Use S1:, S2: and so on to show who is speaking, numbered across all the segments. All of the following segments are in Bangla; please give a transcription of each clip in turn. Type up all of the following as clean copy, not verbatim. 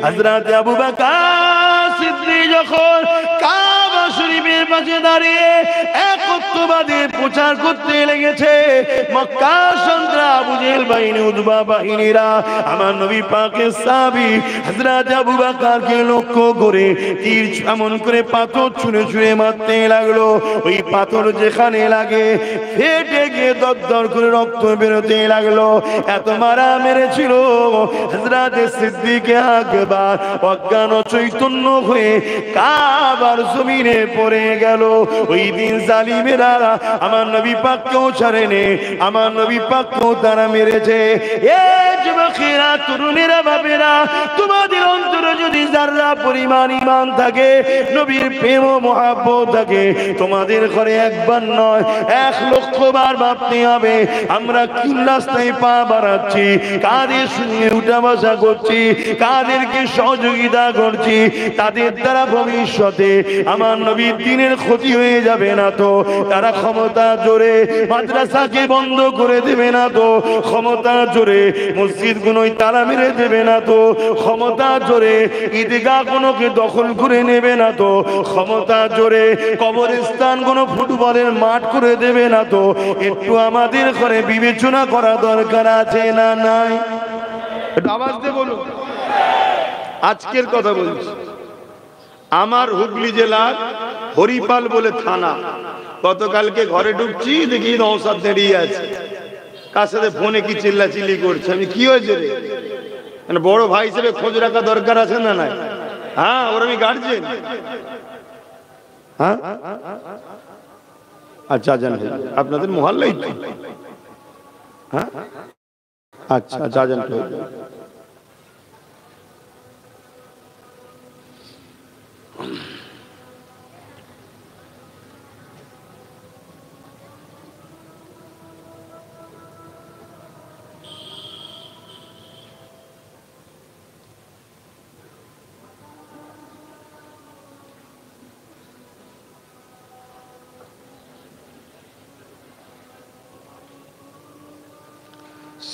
S1: হযরত আবু বকর সিদ্দিক যখন কাবা শরীফের পাশে দাঁড়িয়ে একত্ববাদের প্রচার করতে লেগেছে, মক্কা সন্ত্রাস আবু জেহেল বাহিনী, উতবা বাহিনীরা আমার নবী পাকের সাহাবী হযরত আবু বকরকে লক্ষ্য করে তীর এমন করে পাথর ছুঁড়ে ছুঁড়ে মারতে লাগলো। ওই পাথর যেখানে লাগে ফেটে গিয়ে দরদর করে রক্ত বেরোতে লাগলো। এত মারা মেরেছিল হযরত সিদ্দিক আকবার অজ্ঞান চৈতন্য হয়ে কাবার জমিনে পড়ে গেল। ওই দিন জালিমেরা আমার নবী পাককেও ছাড়েনি, আমার নবী পাককেও তারা মেরেছে। এ যুবকেরা, তরুণেরা, বাপেরা, তোমাদের অন্তরে যদি যারা পরিমাণ ঈমান থাকে, নবীর প্রেম ও মহব্বত থাকে, তোমাদের ঘরে একবার নয় 1,00,000 বার ভাবতে হবে আমরা কোন রাস্তায় পা বাড়াচ্ছি, কাদের সঙ্গে উঠা বসা করছি, কাদেরকে সহযোগিতা করছি। তাদের দ্বারা ভবিষ্যতে আমার নবীর দ্বীনের ক্ষতি হয়ে যাবে না তো? তারা ক্ষমতা জোরে মাদ্রাসাকে বন্ধ করে দেবে না তো? ক্ষমতা জোরে মসজিদগুলোয় তালা মেরে দেবে না তো? ক্ষমতা জোরে ঈদগাহ গুলোকে দখল করে নেবে না তো? ক্ষমতা জোরে কবরস্থান কোনো ফুটবলের মাঠ করে দেবে না তো? একটু আমাদের ঘরে বিবেচনা করা দরকার আছে না নাই? একটু আওয়াজ দিয়ে বলুন। আজকের কথা বলছি, আমার হুগলি জেলার হরিপাল বলে থানা, গতকালকে ঘরে ঢুকছি দেখি নওশাদ দাঁড়িয়ে আছে, কার সাথে ফোনে কি চিল্লাচিল্লি করছে। আমি কি হয়েছে রে, মানে বড় ভাই হিসেবে খোঁজ রাখা দরকার আছে না নাই? হ্যাঁ, ওর আমি গার্জেন। হ্যাঁ আচ্ছা, জানেন আপনাদের মহল্লাই তো? হ্যাঁ আচ্ছা, জানেন তো?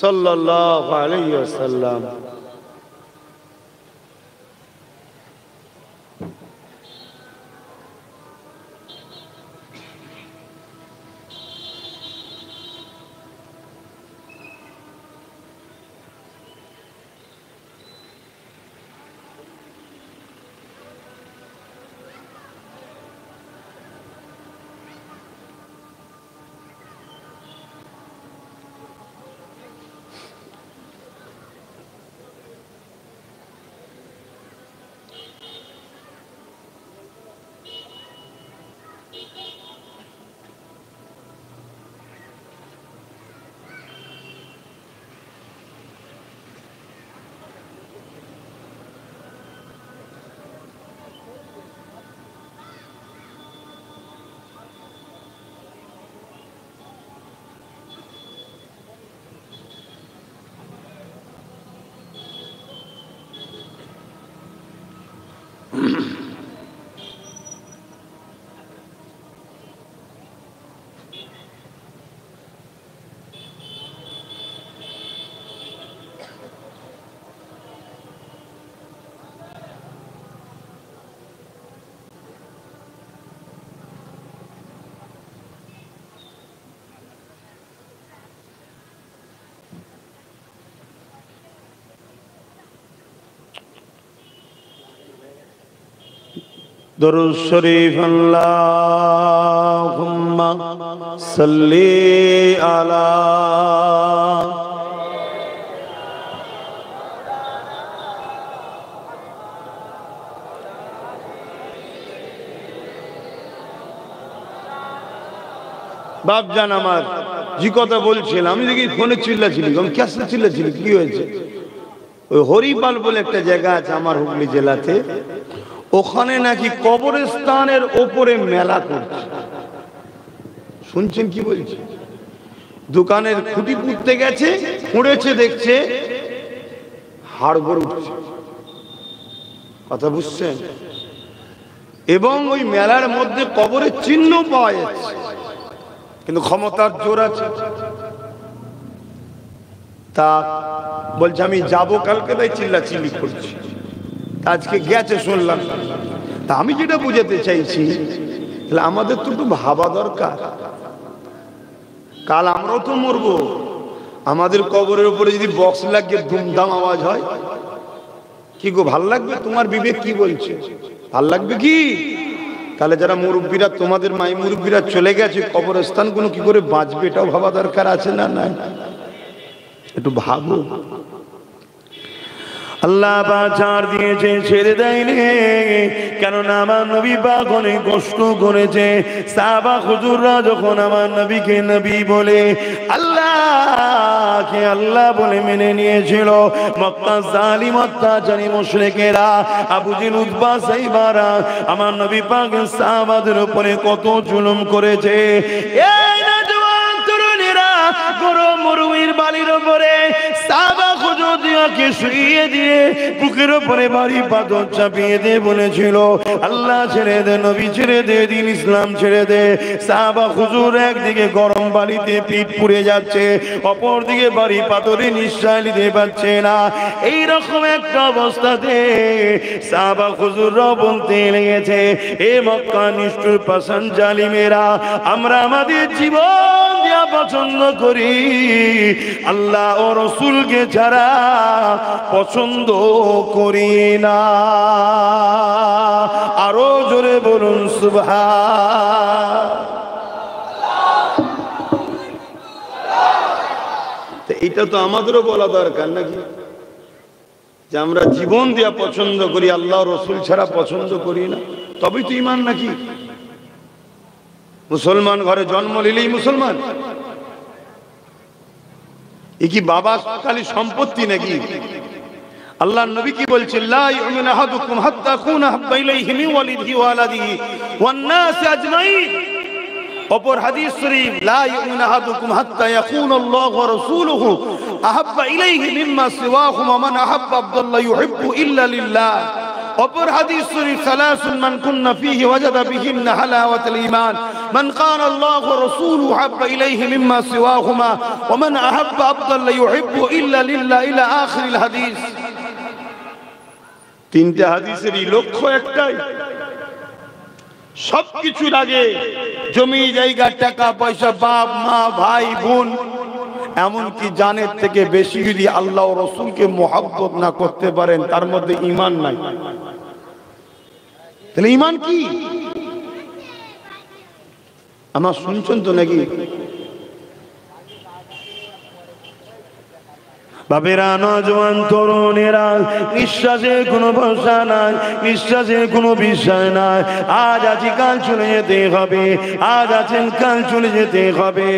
S1: সাল্লাল্লাহু আলাইহি ওয়াসাল্লাম। দরুদ শরীফ আল্লাহুম্মা সাল্লি আলা বাপ জান আমার যে কথা বলছিলাম, আমি দেখি ফোনে চিল্লাছিলি, আমি ক্যাসে চিল্লাছিলি, কি হয়েছে? ওই হরিপাল বলে একটা জায়গা আছে আমার হুগলি জেলাতে, ওখানে নাকি কবরস্থানের ওপরে মেলা করছে। শুনছেন কি বলছে? দোকানের খুঁটি পুঁততে গেছে, খুঁড়েছে, দেখছে হাড়গোড় উঠছে। কথা বুঝছেন? এবং ওই মেলার মধ্যে কবরের চিহ্ন পাওয়া যাচ্ছে, কিন্তু ক্ষমতার জোর আছে। তা বলছে আমি যাবো কালকে, তাই চিল্লাচিল্লি করছি।
S2: আজকে গেছে শুনলাম। তা আমি যেটা বুঝাতে চাইছি, আমাদের তো একটু ভাবা দরকার, কাল আমরাও তো মরবো। আমাদের কবরের উপরে যদি বক্স লাগিয়ে ধুমধাম আওয়াজ হয়, কি গো ভাল লাগবে? তোমার বিবেক কি বলছে? ভাল লাগবে কি? তাহলে যারা মুরব্বীরা, তোমাদের মাই মুরব্বীরা চলে গেছে, কবরস্থান গুলো কি করে বাঁচবে এটাও ভাবা দরকার আছে না? নাই, একটু ভাবো।
S1: আল্লাহ পাক ছাড় দিয়েছে, ছেড়ে দেয়নি, কেননা আমার নবী পাক অনেক কষ্ট করেছে। সাহাবা হুজুররা যখন আমার নবীকে নবী বলে, আল্লাহকে আল্লাহ বলে মেনে নিয়েছিল, মক্কা জালিম অত্যাচারী মুশরিকেরা, আবু জেহেল, উতবা, সাইবারা আমার নবী পাকের সাহাবাদের উপরে কত জুলুম করেছে। এই নওজোয়ান তরুণীরা গরম মরুভূমির বালির উপরে সাহাবা হুজুরদেরকে শুইয়ে দিয়ে বুকের উপরে ভারী পাথর চাপিয়ে দিয়ে বলেছিল, আল্লাহ ছেড়ে দে, নবী ছেড়ে দে, দিন ইসলাম ছেড়ে দে। সাহাবা হুজুর একদিকে গরম বালিতে পিঠ পুড়ে যাচ্ছে, অপর দিকে ভারী পাথরে নিঃশ্বাস নিতে পারছে না। এইরকম একটা অবস্থাতে সাহাবা হুজুররা বলতে লেগেছে, এ মক্কা নিষ্ঠুর পাষাণ জালিমেরা, আমরা আমাদের জীবন দেয়া পছন্দ করি, আল্লাহ ও রাসূলকে ছাড়া পছন্দ করি না। আরো জোরে বলুন সুবহান।
S2: এটা তো আমাদেরও বলা দরকার নাকি, যে আমরা জীবন দেয়া পছন্দ করি, আল্লাহ রসুল ছাড়া পছন্দ করি না। তবেই তো ঈমান নাকি? মুসলমান ঘরে জন্ম নিলেই মুসলমান? এ কি বাবা খালি সম্পত্তি নাকি? আল্লাহর নবী কি বলছেন, লা ইউমিনু আহাদুকুম হাত্তা আকুনা হাব্বা ইলাইহি মিন ওয়ালিদিহি ওয়া ওয়ালাদিহি ওয়ান নাস আজমাইন। অপর হাদিস শরীফ, লা ইউমিনু আহাদুকুম হাত্তা ইয়াকুনা আল্লাহু ওয়া রাসূলুহু আহাব্বা ইলাইহি মিম্মা সিওয়াহুমা মান আহাব্বা আবদাল্লাহ ইউহিব্বু ইল্লা লিল্লাহ। অপর হাদিস শরীফ, সালাসুন মান কুন্না ফীহি ওয়াজাদা বিহিন্না হালাওয়াতাল ঈমান মান কানা আল্লাহু ওয়া রাসূলুহু আহাব্বা ইলাইহি মিম্মা সিওয়াহুমা ওয়া মান আহাব্বা আবদাল্লাহ ইউহিব্বু ইল্লা লিল্লাহ ইলা আখিরিল হাদিস। তিনটা হাদিসেরই লক্ষ্য একটাই, সবকিছুর আগে জমি জায়গা, টাকা পয়সা, বাপ মা, ভাই বোন, এমনকি জানের থেকে বেশি যদি আল্লাহ ও রাসূলকে মুহাব্বত না করতে পারেন, তার মধ্যে ঈমান নাই। তাহলে ঈমান কি? আমার শুনছেন তো নাকি?
S1: বাবেরা, নওজোয়ান তরুণেরা, নিঃশ্বাসে কোনো ভরসা নাই, নিঃশ্বাসে কোনো বিশ্বাস নাই। আজ আছি, কাল চলে যেতে হবে, আজ আছেন, কাল চলে যেতে হবে।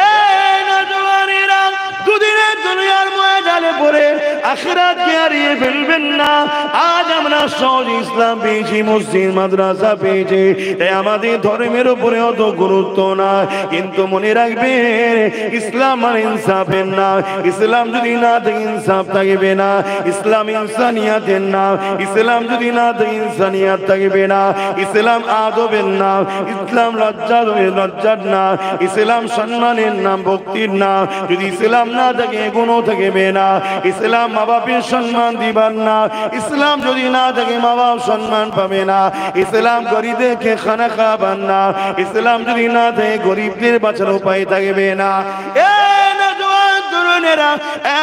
S1: এই নওজোয়ানেরা, দুদিনের দুনিয়ার ময়দানে পড়ে আখিরাতকে হারিয়ে ফেলবেন না। আজ আমরা সহজ ইসলাম পেয়েছি, মসজিদ মাদ্রাসা পেয়েছি, আমাদের ধর্মের উপরে অত গুরুত্ব না। কিন্তু মনে রাখবেন, ইসলাম মানে ইনসাফের না। ইসলাম যদি না থাকে ইনসাফ থাকবে না। ইসলাম ইনসানিয়াতের নাম। ইসলাম যদি না থাকে ইনসানিয়াত থাকবে না। ইসলাম আদবের নাম। ইসলাম লজ্জার নাম। ইসলাম সম্মানের নাম, ভক্তির নাম। যদি ইসলাম না থাকে কোনো থাকবে না। ইসলাম মা বাপের সম্মান দিবার না। ইসলাম যদি না থাকে মা বাপ সম্মান পাবে না। ইসলাম গরিবদেরকে খানা খাবার না। ইসলাম যদি না থাকে গরিবদের বাঁচার উপায় থাকবে না।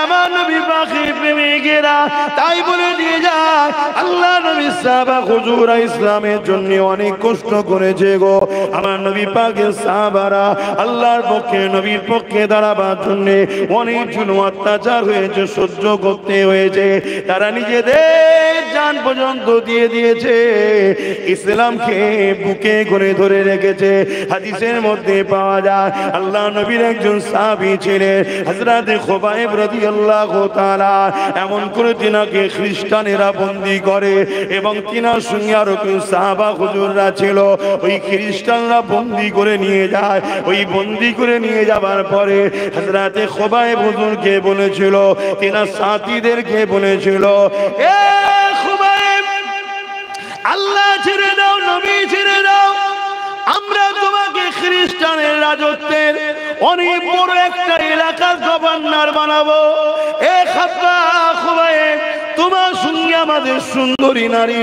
S1: আমার নবী পাকের প্রেমিকেরা তাই বলে দিয়ে যায়, আল্লাহ নবী সাহাবা হুজুরা ইসলামের জন্য অনেক কষ্ট করেছে গো। আমার নবী পাকের সাহাবারা আল্লাহর পক্ষে, নবীর পক্ষে দাঁড়াবার জন্য অনেক জুলুম অত্যাচার হয়েছে, সহ্য করতে হয়েছে। তারা নিজেদের জান পর্যন্ত দিয়ে দিয়েছে, ইসলামকে বুকে করে ধরে রেখেছে। হাদিসের মধ্যে পাওয়া যায়, আল্লাহ নবীর একজন সাহাবী ছিলেন হযরত খুবাইব রাদিয়াল্লাহু তাআলা। এমন করে তিনাকে খ্রিস্টানেরা বন্দী করে এবং তিনার সঙ্গে আরো কেউ সাহাবা হুজুররা ছিল। ওই খ্রিস্টানরা বন্দী করে নিয়ে যায়। ওই বন্দী করে নিয়ে যাবার পরে হযরত খুবাইব হুজুরকে বলেছিল, তিনার সাথীদেরকে বলেছিল, এ খুবাইব, আল্লাহ ছেড়ে দাও, নবী ছেড়ে দাও, আমরা তোমাকে খ্রিস্টানের রাজত্বের অনেক বড় একটা এলাকার গভর্নর বানাবো। এ খাব্বা খুবাইব, তোমার সঙ্গে আমাদের সুন্দরী নারী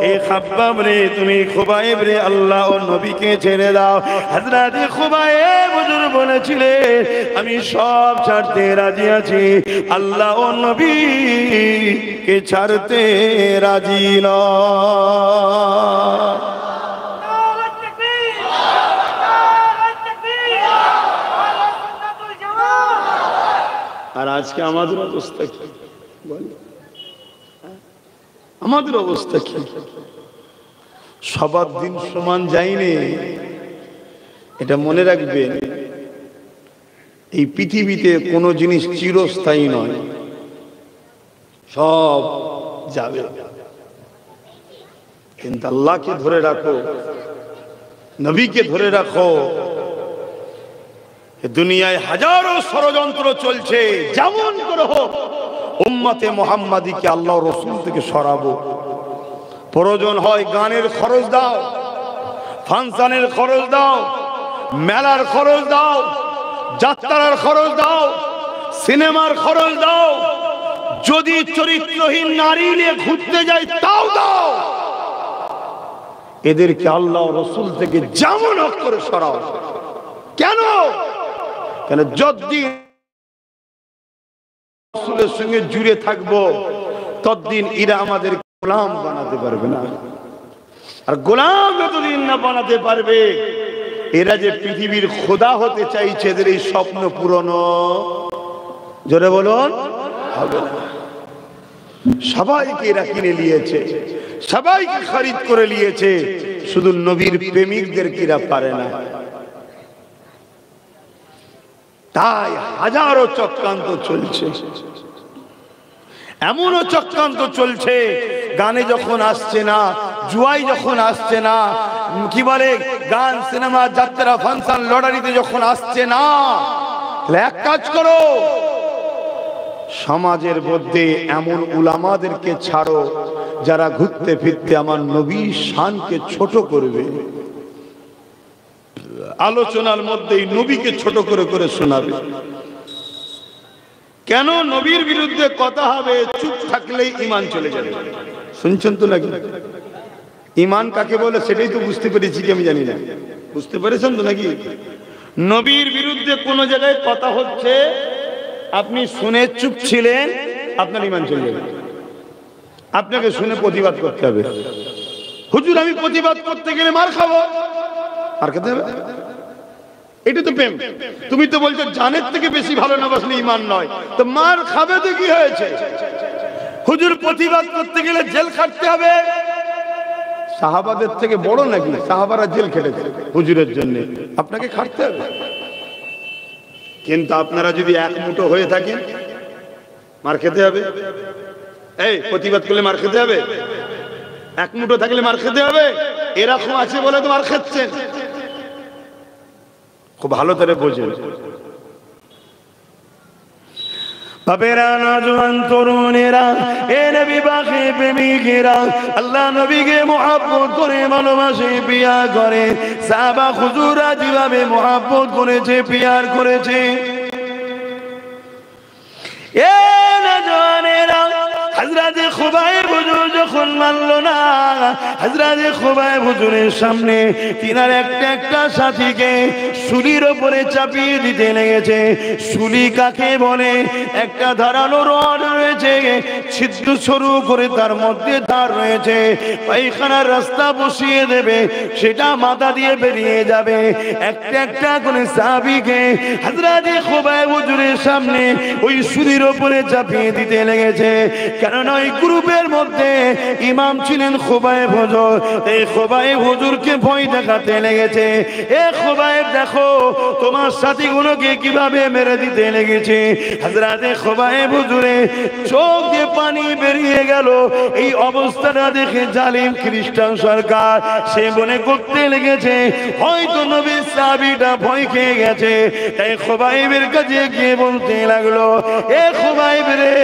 S1: এই খাব্বাব রে তুমি খুবাইব রে আল্লাহ ও নবীকে ছেড়ে দাও। হযরত খুবাইব হুজুর বলেছিলেন আমি সব ছাড়তে রাজি আছি, আল্লাহ ও নবীকে ছাড়তে রাজি নয়। আর আজকে আমাদের অবস্থা কি বল, আমাদের অবস্থা কি? সবার দিন সমান যায়নি, এটা মনে রাখবেন। এই পৃথিবীতে কোনো জিনিস চিরস্থায়ী নয়, সব যাবে, কিন্তু আল্লাহকে ধরে রাখো, নবীকে ধরে রাখো। দুনিয়ায় হাজারো ষড়যন্ত্র চলছে, যেমন করে হোক উম্মতে মুহাম্মাদীকে আল্লাহ রাসূল থেকে সরাবো। প্রয়োজন হয় গানের খরচ দাও, ফাংশনের খরচ দাও, মেলার খরচ দাও, যাত্রার খরচ দাও, সিনেমার খরচ দাও, যদি চরিত্রহীন নারী নিয়ে ঘুরতে যায় তাও দাও। এদেরকে আল্লাহ রাসূল থেকে যেমন হোক করে সরাও। কেন? কেন যতদিন রাসূলের সঙ্গে জুড়ে থাকবো ততদিন এরা আমাদের গোলাম বানাতে পারবে না। আর গোলাম যতদিন না বানাতে পারবে, এরা যে পৃথিবীর খোদা হতে চাইছে, এদের এই স্বপ্ন পূরণ জোরে বলুন হবে না। সবাইকে এরা কিনে নিয়েছে, সবাইকে খরিদ করে নিয়েছে, শুধু নবীর প্রেমিকদের কিরা পারে না। তাই হাজারো চক্রান্ত চলছে, এমনও চক্রান্ত চলছে, গানে যখন আসছে না, জুয়াই যখন আসছে না, কি বলে গান, সিনেমা, যাত্রা, ফাংশন, লটারিতে যখন আসছে না, তাহলে এক কাজ করো, সমাজের মধ্যে এমন উলামাদেরকে ছাড়ো যারা ঘুরতে ফিরতে আমার নবীর শানকে ছোট করবে, আলোচনার মধ্যেই নবীকে ছোট করে করে শোনাবে। কেন? নবীর বিরুদ্ধে কথা হবে, চুপ থাকলেই ঈমান চলে যাবে। শুনছেন তো নাকি? ঈমান কাকে বলে সেটাই তো বুঝতে পেরেছি কি আমি জানি না, বুঝতে পেরেছেন তো নাকি? নবীর বিরুদ্ধে কোন জায়গায় কথা হচ্ছে, আপনি শুনে চুপ ছিলেন, আপনার ঈমান চলে যাবে। আপনাকে শুনে প্রতিবাদ করতে হবে। হুজুর আমি প্রতিবাদ করতে গেলে মার খাবো, আর খেতে হবে, এটা তো প্রেম। তুমি তো বলছো জানের থেকে বেশি ভালো না বাসলে ঈমান নয়, তো মার খাবে তো কি হয়েছে? হুজুর প্রতিবাদ করতে গেলে জেল খাটতে হবে, সাহাবাদের থেকে বড় নাকি? সাহাবারা জেল খেটেছে হুজুরের জন্য, আপনাকে খাটতে হবে। কিন্তু আপনারা যদি এক মুঠো হয়ে থাকেন, মার খেতে হবে। এই প্রতিবাদ করলে মার খেতে হবে, এক মুঠো থাকলে মার খেতে হবে। এরকম আছে বলে তো মার খাচ্ছেন। খুব ভালো করে বোঝেন বাপেরা, নওজোয়ান তরুণেরা, এ নবী পাকে প্রেমিকেরা, আল্লাহ নবীকে মুহাব্বত করে ভালোবাসে, পিয়া করে। সাহাবা হুজুররা যেভাবে মুহাব্বত করেছে, পিয়ার করেছে, এ নওজোয়ানেরা, হযরত খুবাইব হুজুর যখন মানল না, হযরত খুবাইব হুজুরের সামনে তিনার একটা একটা সাথীকে শুলির উপরে চাপিয়ে দিতে লেগেছে। শুলি কাকে বলে? একটা ধারালো রড রয়েছে, ছিদ্র সরু করে তার মধ্যে ধার রয়েছে, পায়খানার রাস্তা বসিয়ে দেবে, সেটা মাথা দিয়ে বেরিয়ে যাবে। একটা একটা করে সাহাবীকে হযরত খুবাইব হুজুরের সামনে ওই শুলির উপরে চাপিয়ে দিতে লেগেছে। কারণ ওই গ্রুপের মধ্যে ইমাম ছিলেন খুবাইব হুজুর। এই খুবাইব হুজুরকে ভয় দেখাতে লেগেছে, এ খুবাইব দেখো তোমার সাথীগুলোকে কিভাবে মেরে দিতে লেগেছে। হযরত খুবাইব হুজুরে চোখ দিয়ে পানি বেরিয়ে গেল। এই অবস্থাটা দেখে জালিম খ্রিস্টান সরকার সে মনে করতে লেগেছে হয়তো নবীর সাহাবীটা ভয় খেয়ে গেছে, তাই খুবাইবের কাছে গিয়ে বলতে লাগলো, এ খুবাইব রে,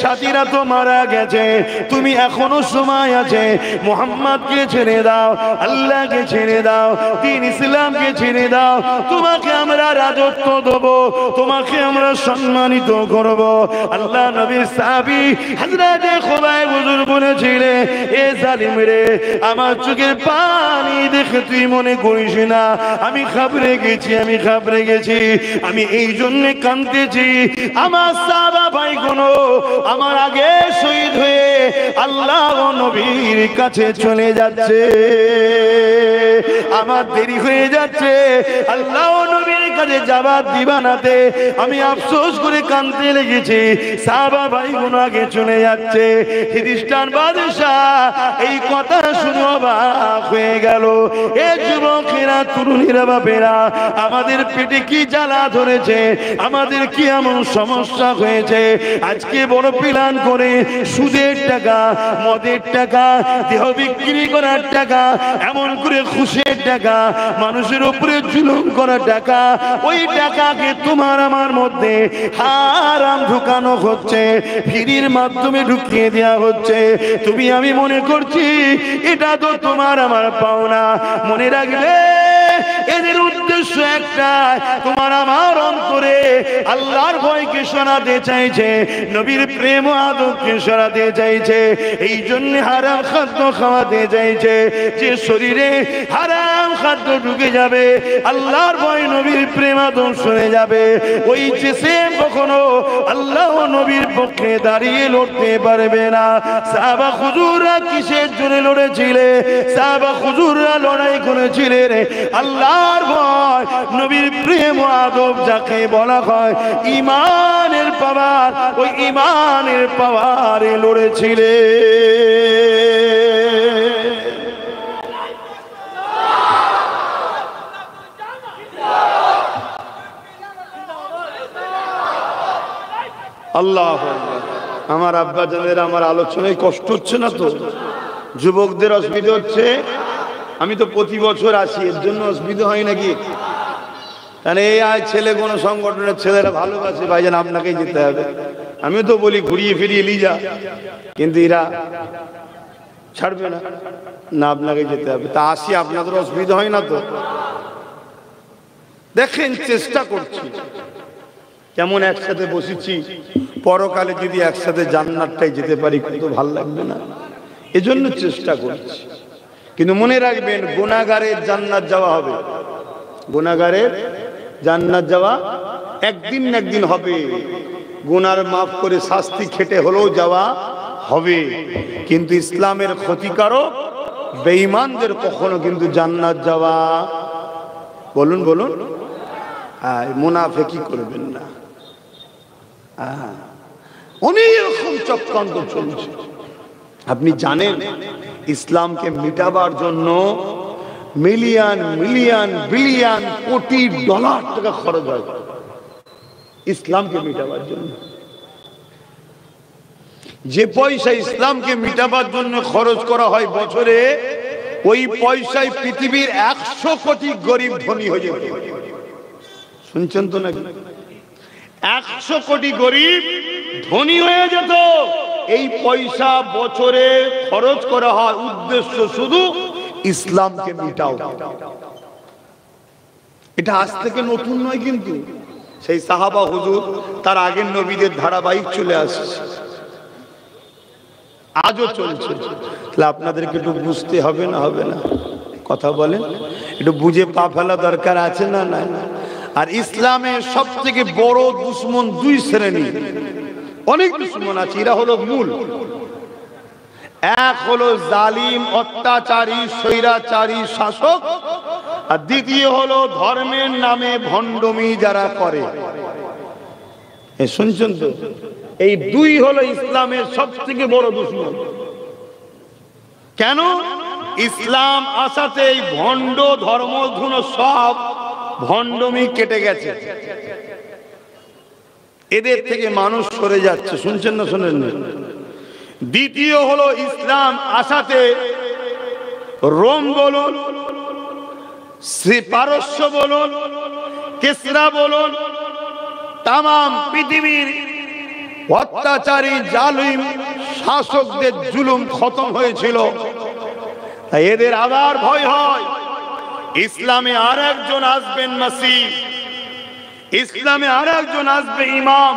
S1: সাথীরা তো মারা গেছে, তুমি এখনো সময় আছে, মুহাম্মদকে ছেড়ে দাও, আল্লাহকে ছেড়ে দাও, দ্বীন ইসলামকে ছেড়ে দাও, তোমাকে আমরা রাজত্ব দেবো, তোমাকে আমরা সম্মানিত করব। আল্লাহ নবীর সাহাবী হযরত খুবাইব হুজুর বলেছিলেন, এ জালিম রে, আমার চোখের পানি দেখে তুই মনে করিস না আমি ঘাবড়ে গেছি, আমি ঘাবড়ে গেছি, আমি এই জন্য কাঁদতেছি, আমার সাহাবা ভাইগুলো আমার আগে শহীদ হয়ে আল্লাহ ও নবীর কাছে চলে যাচ্ছে, আমার দেরি হয়ে যাচ্ছে, আল্লাহ ও নবীর কাছে যাবার দিবানাতে আমি আফসোস করে কাঁদতে লেগেছি, সাহাবা ভাইগুলো আগে চলে যাচ্ছে। খ্রিস্টান বাদশাহ এই কথা শুনে অবাক হয়ে গেল। এ যুবকেরা, তরুণীরা, বাপেরা, আমাদের পেটে কি জ্বালা ধরেছে, আমাদের কি এমন সমস্যা হয়েছে, আজকে বড় প্ল্যান করে সুদের টাকা, মদের টাকা, দেহ বিক্রি করার টাকা, এমন করে ঘুষের টাকা, মানুষের উপরে জুলুম করার টাকা, ওই টাকাকে তোমার আমার মধ্যে হারাম ঢুকানো হচ্ছে, ফিরির মাধ্যমে ঢুকিয়ে দেওয়া হচ্ছে। তুমি আমি মনে করছি এটা তো তোমার আমার পাওনা। মনে রাখবে এদের উদ্দেশ্য একটা, তোমার আমার অন্তরে আল্লাহর ভয়কে সরাতে চাইছে, নবীর প্রেম ও আদবকে সরাতে চাইছে, এই জন্য হারাম খাদ্য খাওয়াতে চাইছে। যে শরীরে হারাম খাদ্য ঢুকে যাবে, আল্লাহর ভয় নবীর প্রেম আদব সরে যাবে, ওই যে সে কখনো আল্লাহ ও নবীর পক্ষে দাঁড়িয়ে লড়তে পারবে না। সাহাবা হুজুররা কিসের জন্য লড়েছিলে? সাহাবা হুজুররা লড়াই করেছিলেন আল্লাহর ভয়, নবীর প্রেম ও আদব যাকে বলা হয় ঈমানের পাওয়ার, ওই ঈমানের পাওয়ারে লড়েছিলেন।
S2: আল্লাহ আমার আব্বা জানের আমার আলোচনায় কষ্ট হচ্ছে না তো? যুবকদের অসুবিধা হচ্ছে? আমি তো প্রতি বছর আসি, এর জন্য অসুবিধা হয় নাকি? তাহলে এই আজ ছেলে কোনো সংগঠনের ছেলেরা ভালোবাসে, ভাইজান আপনাকেই যেতে হবে, আমিও তো বলি ঘুরিয়ে ফিরিয়ে নিয়ে যা, কিন্তু এরা ছাড়বে না, না আপনাকে যেতে হবে। তা আসি, আপনাদের অসুবিধা হয় না তো? দেখেন চেষ্টা করছি, কেমন একসাথে বসেছি, পরকালে যদি একসাথে জান্নাতটাই যেতে পারি কত ভালো লাগবে না? এজন্য চেষ্টা করছি। কিন্তু মনে রাখবেন, গুনাহগারের জান্নাত যাওয়া হবে, গুনাহগারের জান্নাত যাওয়া একদিন না একদিন হবে, গুনার মাফ করে শাস্তি খেটে হলেও যাওয়া হবে। কিন্তু ইসলামের ক্ষতিকারক বেঈমানদের কখনো কিন্তু জান্নাত যাওয়া, বলুন বলুন, মুনাফিকি করবেন না। অনেক রকম চক্রান্ত চলছে। আপনি জানেন ইসলামকে মিটাবার জন্য মিলিয়ন মিলিয়ন বিলিয়ন কোটি ডলার টাকা খরচ হয় ইসলামকে মিটাবার জন্য। যে পয়সা ইসলামকে মিটাবার জন্য খরচ করা হয় বছরে, ওই পয়সায় পৃথিবীর 100 কোটি গরিব ধনী হয়ে যেত। শুনছেন তো নাকি? 100 কোটি গরিব ধনী হয়ে যেত। এই পয়সা বছরে খরচ করা হয়, উদ্দেশ্য শুধু ইসলামকে মিটাও। এটা আজ থেকে নতুন নয়, কিন্তু সেই সাহাবা হুজুর তার আগের নবীদের ধারাবাহিক চলে আসছে, আজও চলছে। তাহলে আপনাদেরকে একটু বুঝতে হবে না, হবে না? কথা বলেন, একটু বুঝে পা ফেলা দরকার আছে না? না। আর ইসলামের সব থেকে বড় দুশ্মন দুই শ্রেণী, অনেক দুশ্মন আছে, এরা হলো মূল। এক হলো জালিম অত্যাচারী স্বৈরাচারী শাসক, আর দ্বিতীয় হলো ধর্মের নামে ভণ্ডমি যারা করে। শুনছেন তো? এই দুই হলো ইসলামের সব থেকে বড় দুশ্মন। কেন? ইসলাম আসাতে এই ভণ্ড ধর্মধুন সব ভণ্ডমি কেটে গেছে, এদের থেকে মানুষ সরে যাচ্ছে। শুনছেন না? শোনেন না? দ্বিতীয় হলো ইসলাম আসাতে রোম বলুন, পারস্য বলুন, কেসরা বলুন, তামাম পৃথিবীর অত্যাচারী জালিম শাসকদের জুলুম খতম হয়েছিল। তাই এদের আবার ভয় হয় ইসলামে আর একজন আসবেন মাসিহ, ইসলামে আর একজন আসবে ইমাম,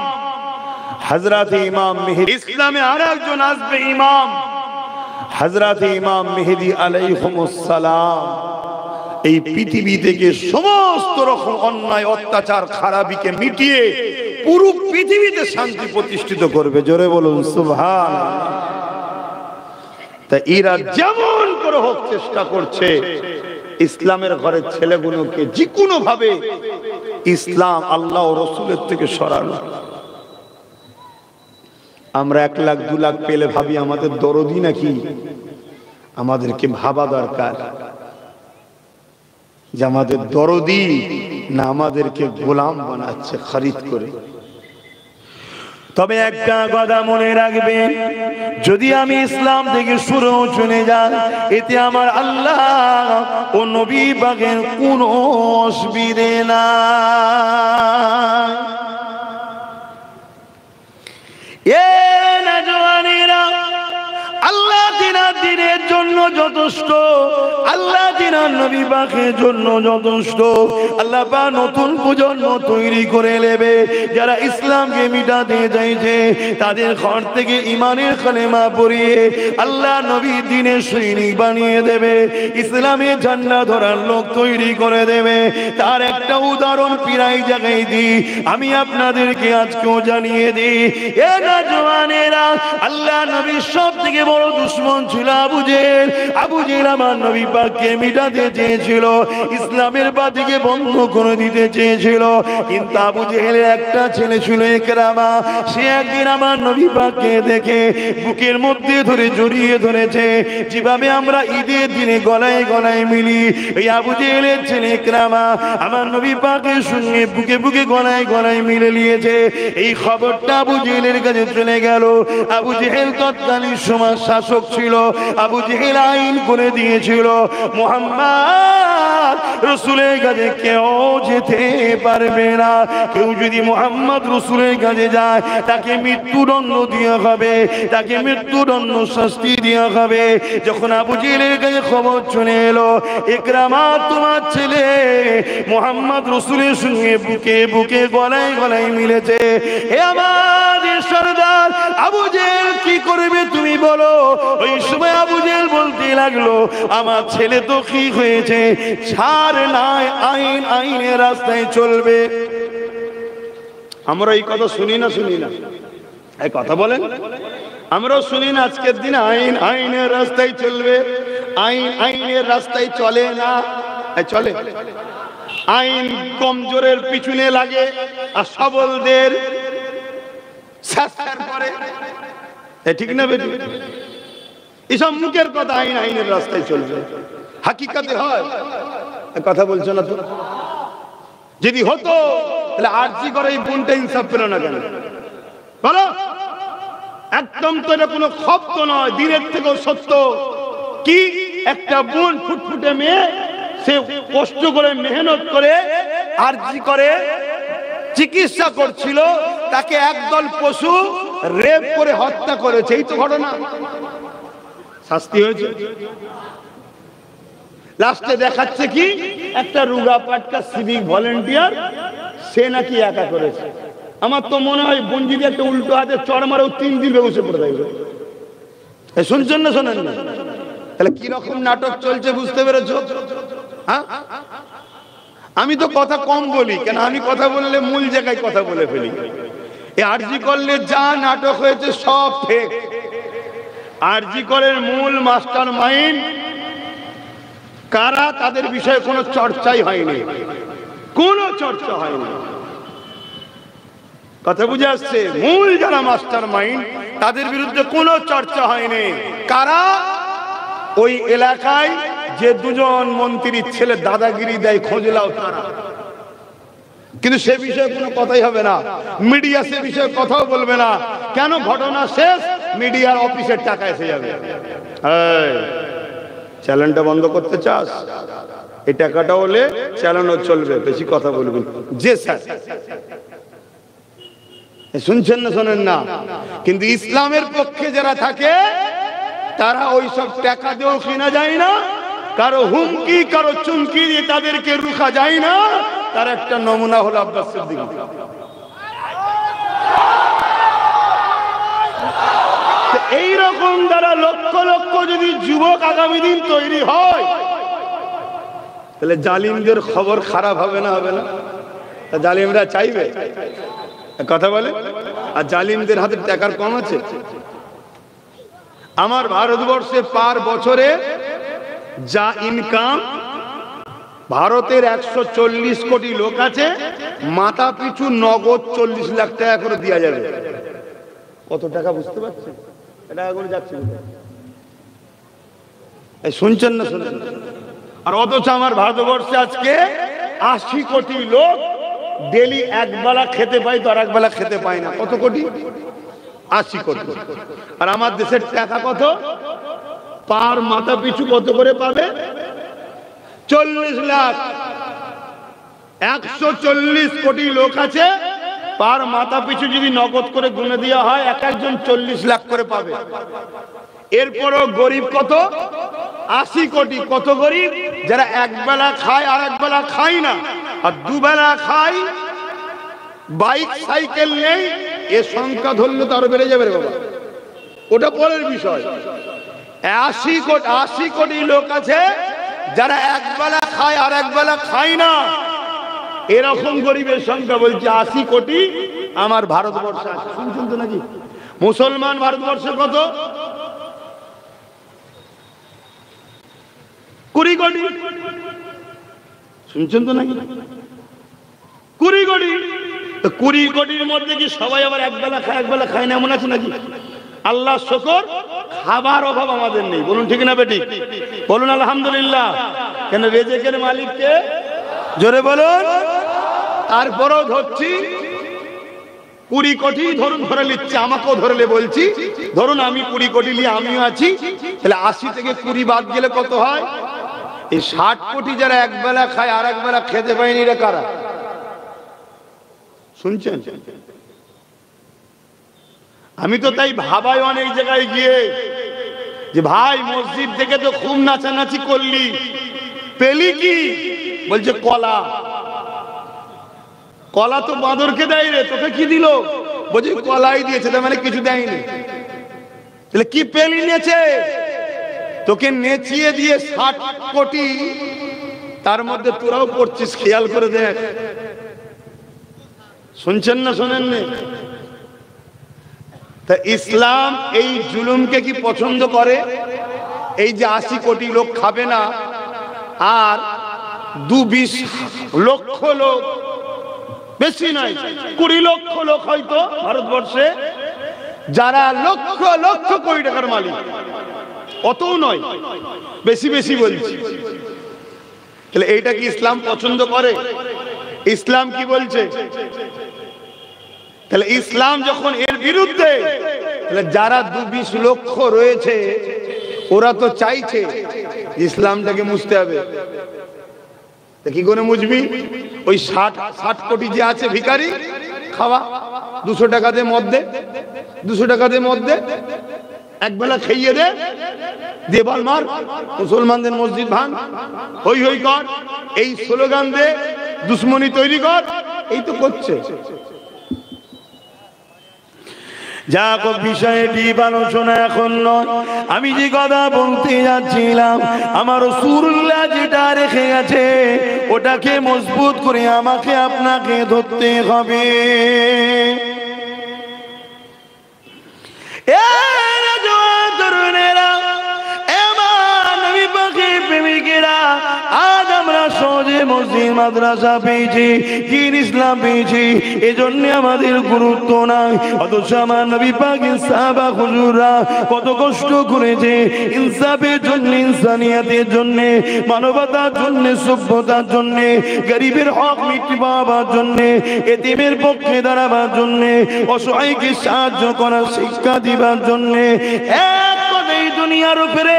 S2: হযরত ইমাম মেহেদী, ইসলামে আর একজন আসবে ইমাম হযরত ইমাম মেহেদী আলাইহিস সালাম। এই পৃথিবী থেকে সমস্ত রকম অন্যায় অত্যাচার খারাপিকে মিটিয়ে পুরো পৃথিবীতে শান্তি প্রতিষ্ঠিত করবে। জোরে বলুন সুবহানাল্লাহ। তা এরা যেমন করে হোক চেষ্টা করছে ইসলামের ঘরের ছেলেগুলোকে যে কোনো ভাবে ইসলাম আল্লাহ ও রাসূলের থেকে সরানো। আমরা 1 লাখ 2 লাখ পেলে ভাবি আমাদের দরদি নাকি? আমাদেরকে ভাবা দরকার যে আমাদের দরদি না আমাদেরকে গোলাম বানাচ্ছে খরিদ করে।
S1: তবে একটা কথা মনে রাখবেন, যদি আমি ইসলাম থেকে সরেও চলে যাই, এতে আমার আল্লাহ ও নবী পাকের কোনো অসুবিধে নাই। এ নওজওয়ানেরা, আল্লাহ দিনের জন্য যথেষ্ট, আল্লাহ দিনার নবী পাকের জন্য যথেষ্ট। আল্লাহ পাক নতুন প্রজন্ম তৈরি করে নেবে যারা ইসলামকে মিটাতে চাইছে, তাদের ঘর থেকে ঈমানের কালেমা পড়িয়ে আল্লাহ নবী দ্বীনের সৈনিক বানিয়ে দেবে, ইসলামের ঝান্ডা ধরার লোক তৈরি করে দেবে। তার একটা উদাহরণ প্রায় জায়গায় দিই, আমি আপনাদেরকে আজকেও জানিয়ে দিই। এ নওজওয়ানেরা, আল্লাহ নবীর সব থেকে বড় দুশমন ছিল আবু জেহেল। আবু জেহেল আমার নবী পাককে মিটাতে চেয়েছিল, ইসলামের বাতিকে বন্ধ করে দিতে চেয়েছিল। কিন্তু আবু জেহেলের একটা ছেলে ছিল ইকরামা, সে একদিন আমার নবী পাককে দেখে বুকের মধ্যে ধরে জড়িয়ে ধরেছে, যেভাবে আমরা ঈদের দিনে গলায় গলায় মিলি। এই আবু জেহেলের ছেলে ইকরামা আমার নবী পাকের সঙ্গে বুকে বুকে গলায় গলায় মিলে নিয়েছে। এই খবরটা আবু জেহেলের কাছে চলে গেল। আবু জেহেল তৎকালীন সমাজ শাসক ছিল। আবু জেহেল আইন করে দিয়েছিল, মুহাম্মদ রাসূলের কাছে কেউ যেতে পারবে না। কেউ যদি মুহাম্মদ রাসূলের কাছে যায় তাকে মৃত্যুদণ্ড দেওয়া হবে, তাকে মৃত্যুদণ্ড শাস্তি দেওয়া হবে। যখন আবু জেহেলের কাছে খবর চলে এলো ইকরামা তোমার ছেলে মুহাম্মদ রাসূলের সঙ্গে বুকে বুকে গলায় গলায় মিলেছে, হে আমাদের সরদার আবু জেহেল কি করবে তুমি বলো? ওই সময় আবু জেহেল বলতে লাগলো, আমার ছেলে তো কি হয়েছে, ছাড় নাই, আইন আইনের রাস্তায় চলবে।
S2: আমরা এই কথা শুনি না? শুনি না? এই কথা বলেন, আমরাও শুনি না? আজকের দিনে আইন আইনের রাস্তায় চলবে। আইন আইনের রাস্তায় চলে না, চলে। আইন কমজোরের পিছনে লাগে আর সবলদের শাস্তি করে। ঠিক না বেটি? এসব মুখের কথা, আইন আইনের রাস্তায় চলবে, হাকিকাতে হয়? কথা বলছো না তো? যদি হতো তাহলে আরজি করে এই বোনটা ইনসাফ পেল না কেন বলো? একদম তো এটা কোনো খপ্ত নয়, দিনের থেকেও সত্য। কি একটা বোন ফুটফুটে মেয়ে, সে কষ্ট করে মেহনত করে আরজি করে চিকিৎসা করছিল, তাকে একদল পশু রেপ করে হত্যা করেছে। এই তো ঘটনা, শাস্তি হয়েছে। লাস্টে দেখাচ্ছে কি একটা রুগা পাটকা সিভিক ভলেন্টিয়ার, সে নাকি একা করেছে। আমার তো মনে হয় বোন যদি একটা উল্টো হাতে চড় মারেও 3 দিন বেহুশে পড়ে থাকবে। শুনছেন না শোনেন না? তাহলে কি রকম নাটক চলছে বুঝতে পেরেছো? হ্যাঁ, আমি তো কথা কম বলি, কেন আমি কথা বললে মূল জায়গায় কথা বলে ফেলি। এই আরজি করলে যা নাটক হয়েছে সব ফেক। আরজি করের মূল মাস্টার মাইন্ড কারা, তাদের বিষয়ে কোনো চর্চাই হয়নি, কোনো চর্চা হয়নি। কথা বুঝে আসছে? মূল যারা মাস্টার মাইন্ড তাদের বিরুদ্ধে কোনো চর্চা হয়নি। কারা? ওই এলাকায় যে 2জন মন্ত্রীর ছেলে দাদাগিরি দেয়, খোঁজ লাও তারা। কিন্তু সে বিষয়ে কোনো কথাই হবে না, মিডিয়া সে বিষয়ে কথাও বলবে না। কেন? ঘটনা শেষ, মিডিয়ার অফিসের টাকা এসে যাবে। চ্যানেলটা বন্ধ করতে চাস, এই টাকাটা হলে চ্যানেলও চলবে, বেশি কথা বলবি। যে স্যার শুনছেন না? শোনেন না? কিন্তু ইসলামের পক্ষে যারা থাকে তারা ওই সব টাকা দিয়েও কিনা যায় না, কারো হুমকি কারো চুমকি দিয়ে তাদেরকে রুখা যায় না। তার একটা নমুনা হলো আব্বাস সিদ্দিকী। এইরকম দ্বারা লক্ষ লক্ষ যদি যুবক আগামী দিন তৈরি হয়, তাহলে জালিমদের খবর খারাপ হবে না? হবে না? জালিমরা চাইবে কথা বলে, আর জালিমদের হাতে টাকার কম আছে। আমার ভারতবর্ষে পার বছরে যা ইনকাম, ভারতের 140 কোটি লোক আছে, মাথা পিছু নগদ 40 লাখ টাকা করে দেওয়া যাবে। কত টাকা বুঝতে পারছেন? টাকা করে যাচ্ছে, শুনছেন না? শুনছেন? আর অথচ আমার ভারতবর্ষে আজকে 80 কোটি লোক ডেলি একবেলা খেতে পায়, তো আর একবেলা খেতে পায় না। কত কোটি? 80 কোটি। আর আমার দেশের টাকা কত? পার মাথা পিছু কত করে পাবে? 40 লাখ। 140 কোটি লোক আছে, পার মাথা পিছু যদি নগদ করে গুনে দেওয়া হয়, এক একজন 40 লাখ করে পাবে। এরপরও গরিব কত? 80 কোটি। কত গরিব? যারা একবেলা খায় আর একবেলা খায় না, আর দুবেলা খায়, বাইক সাইকেল নেই। এ সংখ্যা ধরলে তো আরো বেড়ে যাবে রে বাবা, ওটা পরের বিষয়। 80 কোটি লোক আছে যারা একবেলা খায় আর একবেলা খায় না। এরকম গরিবের সংখ্যা বলছে 80 কোটি আমার ভারতবর্ষে আছে। শুনছেন তো নাকি? মুসলমান ভারতবর্ষে কত? 20 কোটি। শুনছেন তো নাকি? 20 কোটি। 20 কোটির মধ্যে কি সবাই আবার একবেলা খায় একবেলা খায় না এমন আছে নাকি? আল্লাহ শুকর, খাবার অভাব আমাদের নেই। বলুন ঠিক না বেটি? বলুন আলহামদুলিল্লাহ। কেন? রেজেকের মালিককে জোরে বলুন। তারপরেও ধরছি 20 কোটি ধরুন, ধরে নিচ্ছে, আমাকেও ধরলে বলছি, ধরুন আমি 20 কোটি নিয়ে আমিও আছি, তাহলে 80 থেকে 20 বাদ গেলে কত হয়? এই 60 কোটি যারা একবেলা খায় আর একবেলা খেতে পায়নি, রে কারা? শুনছেন? আমি তো তাই ভাবাই অনেক জায়গায় গিয়ে যে ভাই মসজিদ থেকে তো খুব নাচানাচি করলি, পেলি কি? বলছে কলা। কলা তো বাঁদরকে দেয় রে, তোকে কি দিল? বলছে কলাই দিয়েছে, তার মানে কিছু দেয়নি। তাহলে কি পেলি? নেচে। তোকে নেচিয়ে দিয়ে 60 কোটি, তার মধ্যে তোরাও পড়ছিস, খেয়াল করে দেখ। শুনছেন না? শোনেন না? তা ইসলাম এই জুলুমকে কি পছন্দ করে? এই যে 80 কোটি লোক খাবে না, আর 2-20 লক্ষ লোক, বেশি নয় 20 লক্ষ লোক হয়তো ভারতবর্ষে, যারা লক্ষ লক্ষ কোটি টাকার মালিক, অতও নয়, বেশি বেশি বলছি। তাহলে এইটা কি ইসলাম পছন্দ করে? ইসলাম কি বলছে? তাহলে ইসলাম যখন এর বিরুদ্ধে, তাহলে যারা 2-20 লক্ষ রয়েছে ওরা তো চাইছে ইসলামটাকে মুছতে হবে। কি করে মুছবি? ওই 60 কোটি যে আছে ভিখারি, খাওয়া 200 টাকা দিয়ে মধ্যে, 200 টাকা দিয়ে মধ্যে একবেলা খাইয়ে দে, দেবাল মার, মুসলমানদের মসজিদ ভাঙ, হই হই কর, এই স্লোগান দে, দুশ্মনী তৈরি কর, এই তো করছে।
S1: যাক, বিষয়টি আলোচনা এখন নয়। আমি যে কথা বলতে যাচ্ছিলাম, আমার রাসূলুল্লাহ যেটা রেখে গেছে ওটাকে মজবুত করে আমাকে আপনাকে ধরতে হবে। আজ আমরা সহজে মসজিদ মাদ্রাসা পেয়েছি, দ্বীন ইসলাম পেয়েছি, এজন্য আমাদের গুরুত্ব নাই। অথচ আমার নবী পাকের সাহাবা হুজুররা কত কষ্ট করেছে ইনসাফের জন্য, ইনসানিয়াতের জন্য, মানবতার জন্য, সভ্যতার জন্য, গরিবের হক মিটি পাওয়ার জন্য, এতিমের পক্ষে দাঁড়াবার জন্য, অসহায়কে সাহায্য করার শিক্ষা দিবার জন্য, এই দুনিয়ার উপরে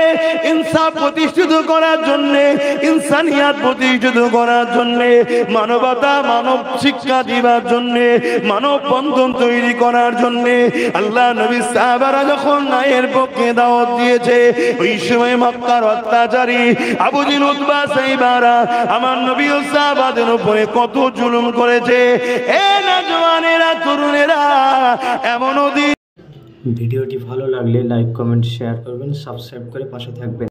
S1: ইনসাফ প্রতিষ্ঠিত করার জন্য, ইনসানিয়াত প্রতিষ্ঠিত করার জন্য, মানবতা, মানব শিক্ষা দিবার জন্য, মানব বন্ধন তৈরি করার জন্য আল্লাহ নবী সাহাবারা যখন ন্যায়ের পক্ষে দাওয়াত দিয়েছে, ওই সময় মক্কার অত্যাচারী আবু জিল, উতবা, সাইবারা আমার নবী ও সাহাবাদের উপরে কত জুলুম করেছে। এ নওজওয়ানেরা, তরুণেরা, এমনও দিন।
S3: ভিডিওটি ভালো লাগলে লাইক, কমেন্ট, শেয়ার করবেন, সাবস্ক্রাইব করে পাশে থাকবেন।